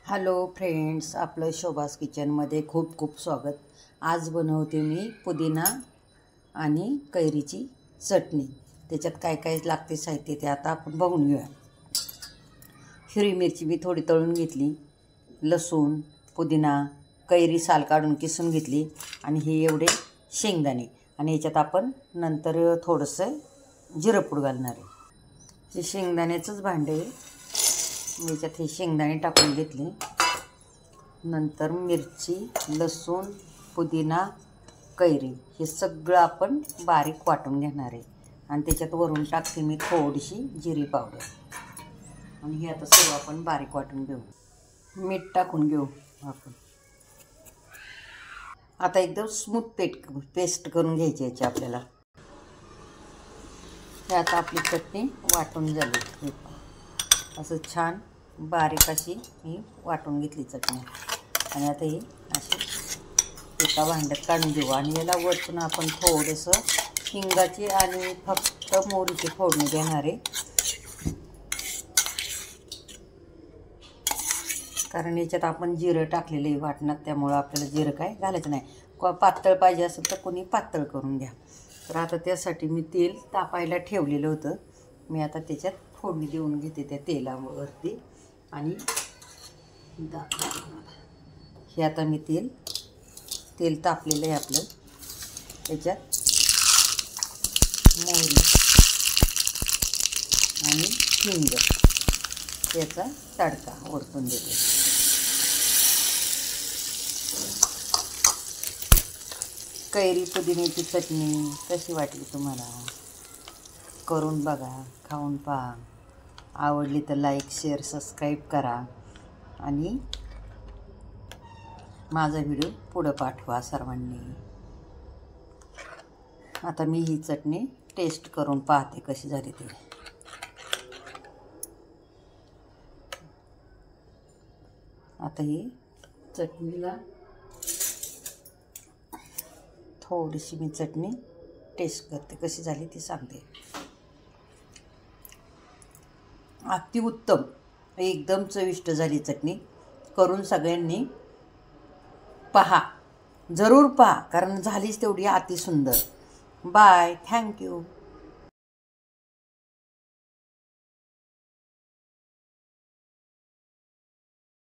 Hello friends, आपलं शोभास किचनमध्ये खूप खूप स्वागत। आज बनवते मी पुदिना आणि कैरीची चटणी। त्याच्यात काय काय लागते साहित्य ते आता आपण बघून घेऊया। हिरवी मिरची मी थोडी तळून घेतली, लसूण, पुदिना, कैरी साल काढून किसून घेतली आणि हे एवढे शेंगदाणे, आणि याच्यात आपण नंतर थोडंसं जिरपूड घालणार आहे। हे शेंगदाण्याचंच भांडे, याच्यात हे शेंगदाणे टाकून घेतले, नंतर मिरची, लसूण, पुदिना, कैरी हे सगळं आपण बारीक वाटून घेणार आहे। आणि त्याच्यात वरून टाकते मी थोडीशी जिरी पावडर, आणि हे आता सगळं आपण बारीक वाटून घेऊ। मीठ टाकून घेऊ आपण। आता एकदम स्मूथ पेस्ट करून घ्यायची याची आपल्याला। हे आता आपली चटणी वाटून झाली, असं छान बारीक अशी मी वाटून घेतली चटणी। आणि आता ही अशी एका भांड्यात काढून घेऊ, आणि याला वरतून आपण थोडंसं हिंगाची आणि फक्त मोहरीची फोडणी देणार आहे, कारण याच्यात आपण जिरं टाकलेलं आहे वाटणात, त्यामुळं आपल्याला जिरं काय घालायचं नाही। पातळ पाहिजे असेल तर कोणी पातळ करून घ्या। तर आता त्यासाठी मी तेल तापायला ठेवलेलं होतं, मी आता त्याच्यात फोडणी देऊन घेते त्या तेलावरती। आणि हे आता मी तेल तापलेलं आहे आपलं, त्याच्यात मोहरी आणि हिंग याचा तडका वरतून देते। कैरी पुदिन्याची चटणी कशी वाटली तुम्हाला? करून बघा, खाऊन पहा। आवडली तर लाईक, शेअर, सबस्क्राईब करा, आणि माझा व्हिडिओ पुढं पाठवा सर्वांनी। आता मी ही चटणी टेस्ट करून पाहते कशी झाली ते। आता ही चटणीला थोडीशी मी चटणी टेस्ट करते, कशी झाली ती सांगते। अतिउत्तम, एकदम चविष्ट झाली चटणी। करून सगळ्यांनी पहा, जरूर पहा, कारण झालीच तेवढी अतिसुंदर। Bye, thank you.